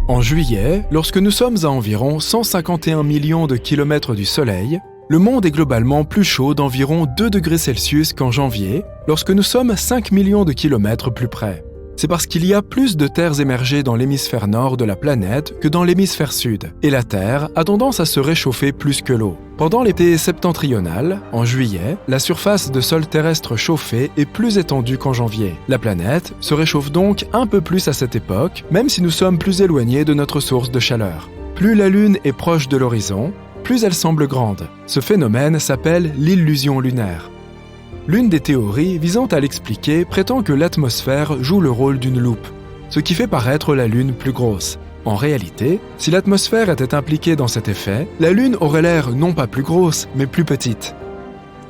En juillet, lorsque nous sommes à environ 151 millions de kilomètres du Soleil, le monde est globalement plus chaud d'environ 2 degrés Celsius qu'en janvier, lorsque nous sommes 5 millions de kilomètres plus près. C'est parce qu'il y a plus de terres émergées dans l'hémisphère nord de la planète que dans l'hémisphère sud, et la Terre a tendance à se réchauffer plus que l'eau. Pendant l'été septentrional, en juillet, la surface de sol terrestre chauffée est plus étendue qu'en janvier. La planète se réchauffe donc un peu plus à cette époque, même si nous sommes plus éloignés de notre source de chaleur. Plus la Lune est proche de l'horizon, plus elle semble grande. Ce phénomène s'appelle l'illusion lunaire. L'une des théories visant à l'expliquer prétend que l'atmosphère joue le rôle d'une loupe, ce qui fait paraître la Lune plus grosse. En réalité, si l'atmosphère était impliquée dans cet effet, la Lune aurait l'air non pas plus grosse, mais plus petite.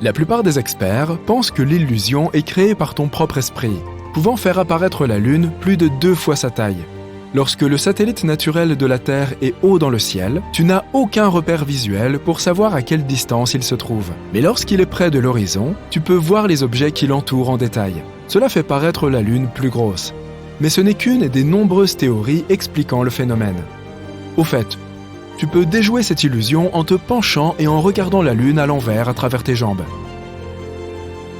La plupart des experts pensent que l'illusion est créée par ton propre esprit, pouvant faire apparaître la Lune plus de 2 fois sa taille. Lorsque le satellite naturel de la Terre est haut dans le ciel, tu n'as aucun repère visuel pour savoir à quelle distance il se trouve. Mais lorsqu'il est près de l'horizon, tu peux voir les objets qui l'entourent en détail. Cela fait paraître la Lune plus grosse. Mais ce n'est qu'une des nombreuses théories expliquant le phénomène. Au fait, tu peux déjouer cette illusion en te penchant et en regardant la Lune à l'envers à travers tes jambes.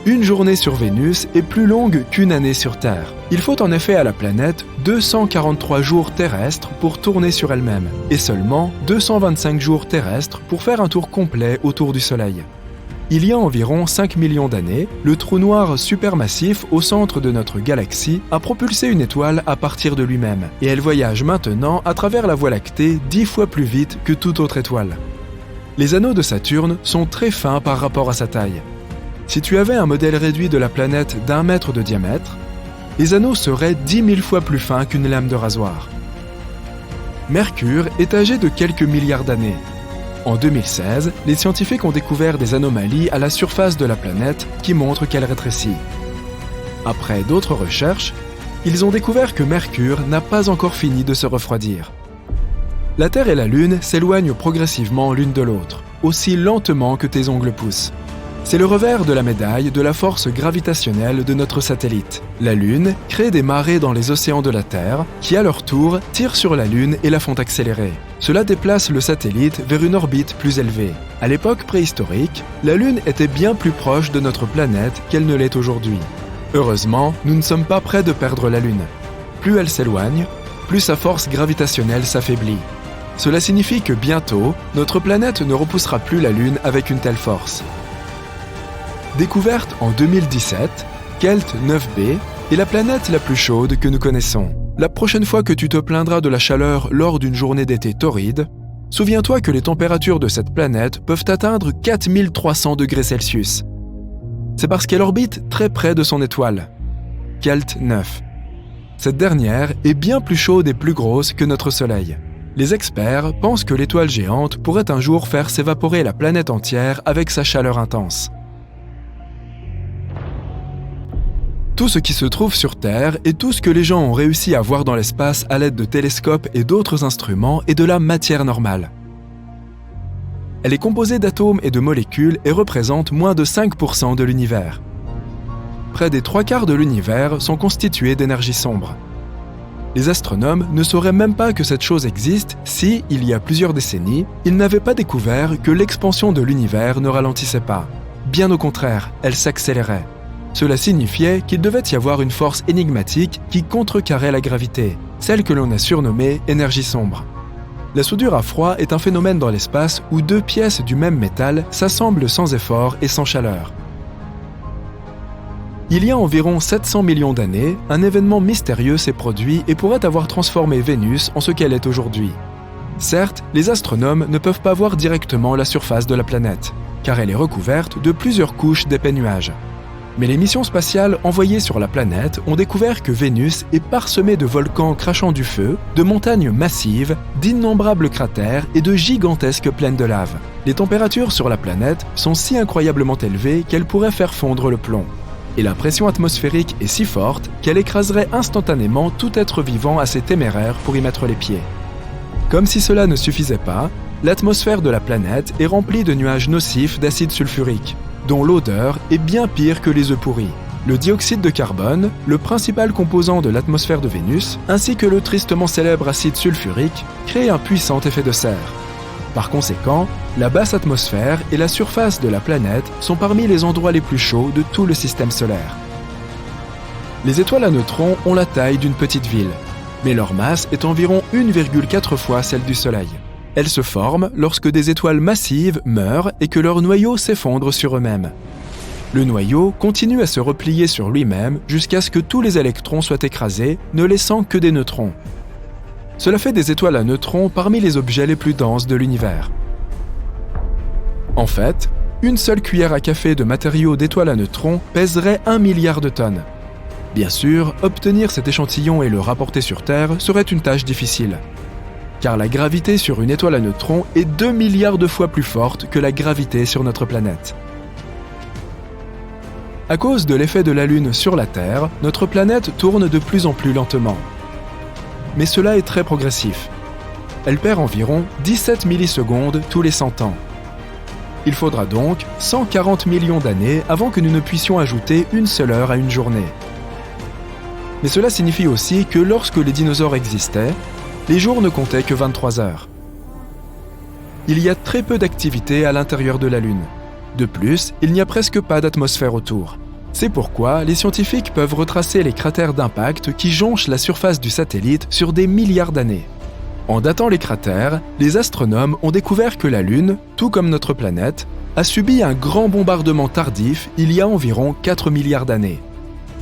Une journée sur Vénus est plus longue qu'une année sur Terre. Il faut en effet à la planète 243 jours terrestres pour tourner sur elle-même, et seulement 225 jours terrestres pour faire un tour complet autour du Soleil. Il y a environ 5 millions d'années, le trou noir supermassif au centre de notre galaxie a propulsé une étoile à partir de lui-même, et elle voyage maintenant à travers la Voie lactée 10 fois plus vite que toute autre étoile. Les anneaux de Saturne sont très fins par rapport à sa taille. Si tu avais un modèle réduit de la planète d'1 mètre de diamètre, les anneaux seraient 10 000 fois plus fins qu'une lame de rasoir. Mercure est âgé de quelques milliards d'années. En 2016, les scientifiques ont découvert des anomalies à la surface de la planète qui montrent qu'elle rétrécit. Après d'autres recherches, ils ont découvert que Mercure n'a pas encore fini de se refroidir. La Terre et la Lune s'éloignent progressivement l'une de l'autre, aussi lentement que tes ongles poussent. C'est le revers de la médaille de la force gravitationnelle de notre satellite. La Lune crée des marées dans les océans de la Terre, qui à leur tour tirent sur la Lune et la font accélérer. Cela déplace le satellite vers une orbite plus élevée. À l'époque préhistorique, la Lune était bien plus proche de notre planète qu'elle ne l'est aujourd'hui. Heureusement, nous ne sommes pas près de perdre la Lune. Plus elle s'éloigne, plus sa force gravitationnelle s'affaiblit. Cela signifie que bientôt, notre planète ne repoussera plus la Lune avec une telle force. Découverte en 2017, Kelt 9b est la planète la plus chaude que nous connaissons. La prochaine fois que tu te plaindras de la chaleur lors d'une journée d'été torride, souviens-toi que les températures de cette planète peuvent atteindre 4300 degrés Celsius. C'est parce qu'elle orbite très près de son étoile, Kelt 9. Cette dernière est bien plus chaude et plus grosse que notre Soleil. Les experts pensent que l'étoile géante pourrait un jour faire s'évaporer la planète entière avec sa chaleur intense. Tout ce qui se trouve sur Terre et tout ce que les gens ont réussi à voir dans l'espace à l'aide de télescopes et d'autres instruments est de la matière normale. Elle est composée d'atomes et de molécules et représente moins de 5% de l'univers. Près des 3/4 de l'univers sont constitués d'énergie sombre. Les astronomes ne sauraient même pas que cette chose existe si, il y a plusieurs décennies, ils n'avaient pas découvert que l'expansion de l'univers ne ralentissait pas. Bien au contraire, elle s'accélérait. Cela signifiait qu'il devait y avoir une force énigmatique qui contrecarrait la gravité, celle que l'on a surnommée énergie sombre. La soudure à froid est un phénomène dans l'espace où 2 pièces du même métal s'assemblent sans effort et sans chaleur. Il y a environ 700 millions d'années, un événement mystérieux s'est produit et pourrait avoir transformé Vénus en ce qu'elle est aujourd'hui. Certes, les astronomes ne peuvent pas voir directement la surface de la planète, car elle est recouverte de plusieurs couches d'épais nuages. Mais les missions spatiales envoyées sur la planète ont découvert que Vénus est parsemée de volcans crachant du feu, de montagnes massives, d'innombrables cratères et de gigantesques plaines de lave. Les températures sur la planète sont si incroyablement élevées qu'elles pourraient faire fondre le plomb. Et la pression atmosphérique est si forte qu'elle écraserait instantanément tout être vivant assez téméraire pour y mettre les pieds. Comme si cela ne suffisait pas, l'atmosphère de la planète est remplie de nuages nocifs d'acide sulfurique, dont l'odeur est bien pire que les œufs pourris. le dioxyde de carbone, le principal composant de l'atmosphère de Vénus, ainsi que le tristement célèbre acide sulfurique, créent un puissant effet de serre. Par conséquent, la basse atmosphère et la surface de la planète sont parmi les endroits les plus chauds de tout le système solaire. Les étoiles à neutrons ont la taille d'une petite ville, mais leur masse est environ 1,4 fois celle du Soleil. Elles se forment lorsque des étoiles massives meurent et que leurs noyaux s'effondrent sur eux-mêmes. Le noyau continue à se replier sur lui-même jusqu'à ce que tous les électrons soient écrasés, ne laissant que des neutrons. Cela fait des étoiles à neutrons parmi les objets les plus denses de l'univers. En fait, une seule cuillère à café de matériaux d'étoiles à neutrons pèserait 1 milliard de tonnes. Bien sûr, obtenir cet échantillon et le rapporter sur Terre serait une tâche difficile, car la gravité sur une étoile à neutrons est 2 milliards de fois plus forte que la gravité sur notre planète. À cause de l'effet de la Lune sur la Terre, notre planète tourne de plus en plus lentement. Mais cela est très progressif. Elle perd environ 17 millisecondes tous les 100 ans. Il faudra donc 140 millions d'années avant que nous ne puissions ajouter une seule heure à une journée. Mais cela signifie aussi que lorsque les dinosaures existaient, les jours ne comptaient que 23 heures. Il y a très peu d'activité à l'intérieur de la Lune. De plus, il n'y a presque pas d'atmosphère autour. C'est pourquoi les scientifiques peuvent retracer les cratères d'impact qui jonchent la surface du satellite sur des milliards d'années. En datant les cratères, les astronomes ont découvert que la Lune, tout comme notre planète, a subi un grand bombardement tardif il y a environ 4 milliards d'années.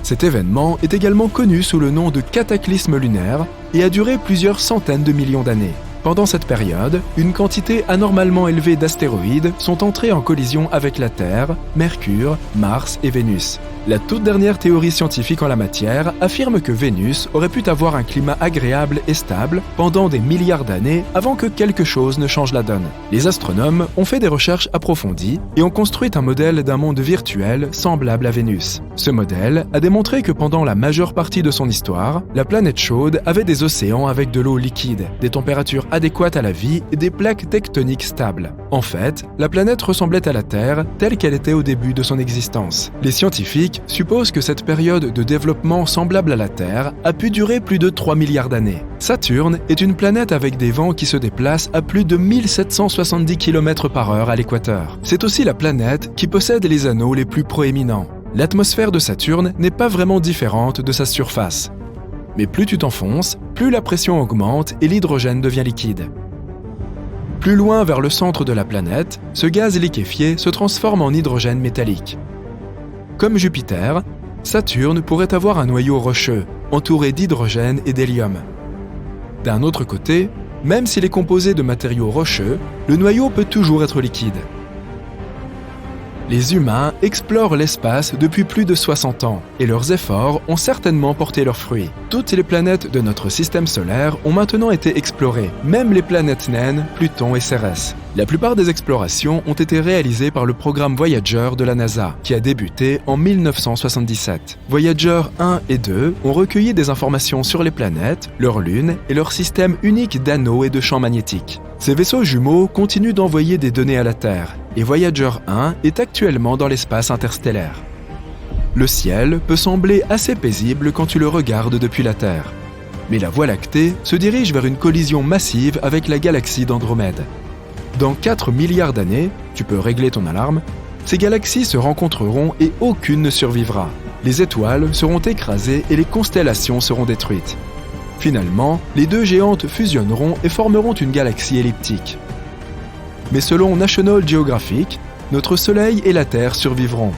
Cet événement est également connu sous le nom de cataclysme lunaire et a duré plusieurs centaines de millions d'années. Pendant cette période, une quantité anormalement élevée d'astéroïdes sont entrés en collision avec la Terre, Mercure, Mars et Vénus. La toute dernière théorie scientifique en la matière affirme que Vénus aurait pu avoir un climat agréable et stable pendant des milliards d'années avant que quelque chose ne change la donne. Les astronomes ont fait des recherches approfondies et ont construit un modèle d'un monde virtuel semblable à Vénus. Ce modèle a démontré que pendant la majeure partie de son histoire, la planète chaude avait des océans avec de l'eau liquide, des températures adéquates à la vie et des plaques tectoniques stables. En fait, la planète ressemblait à la Terre telle qu'elle était au début de son existence. Les scientifiques supposent que cette période de développement semblable à la Terre a pu durer plus de 3 milliards d'années. Saturne est une planète avec des vents qui se déplacent à plus de 1770 km/h à l'équateur. C'est aussi la planète qui possède les anneaux les plus proéminents. L'atmosphère de Saturne n'est pas vraiment différente de sa surface. Mais plus tu t'enfonces, plus la pression augmente et l'hydrogène devient liquide. Plus loin vers le centre de la planète, ce gaz liquéfié se transforme en hydrogène métallique. Comme Jupiter, Saturne pourrait avoir un noyau rocheux, entouré d'hydrogène et d'hélium. D'un autre côté, même s'il est composé de matériaux rocheux, le noyau peut toujours être liquide. Les humains explorent l'espace depuis plus de 60 ans et leurs efforts ont certainement porté leurs fruits. Toutes les planètes de notre système solaire ont maintenant été explorées, même les planètes naines, Pluton et Cérès. La plupart des explorations ont été réalisées par le programme Voyager de la NASA, qui a débuté en 1977. Voyager 1 et 2 ont recueilli des informations sur les planètes, leurs lunes et leur système unique d'anneaux et de champs magnétiques. Ces vaisseaux jumeaux continuent d'envoyer des données à la Terre, et Voyager 1 est actuellement dans l'espace interstellaire. Le ciel peut sembler assez paisible quand tu le regardes depuis la Terre. Mais la Voie lactée se dirige vers une collision massive avec la galaxie d'Andromède. Dans 4 milliards d'années, tu peux régler ton alarme, ces galaxies se rencontreront et aucune ne survivra. Les étoiles seront écrasées et les constellations seront détruites. Finalement, les deux géantes fusionneront et formeront une galaxie elliptique. Mais selon National Geographic, notre Soleil et la Terre survivront.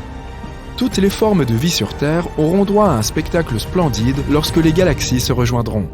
Toutes les formes de vie sur Terre auront droit à un spectacle splendide lorsque les galaxies se rejoindront.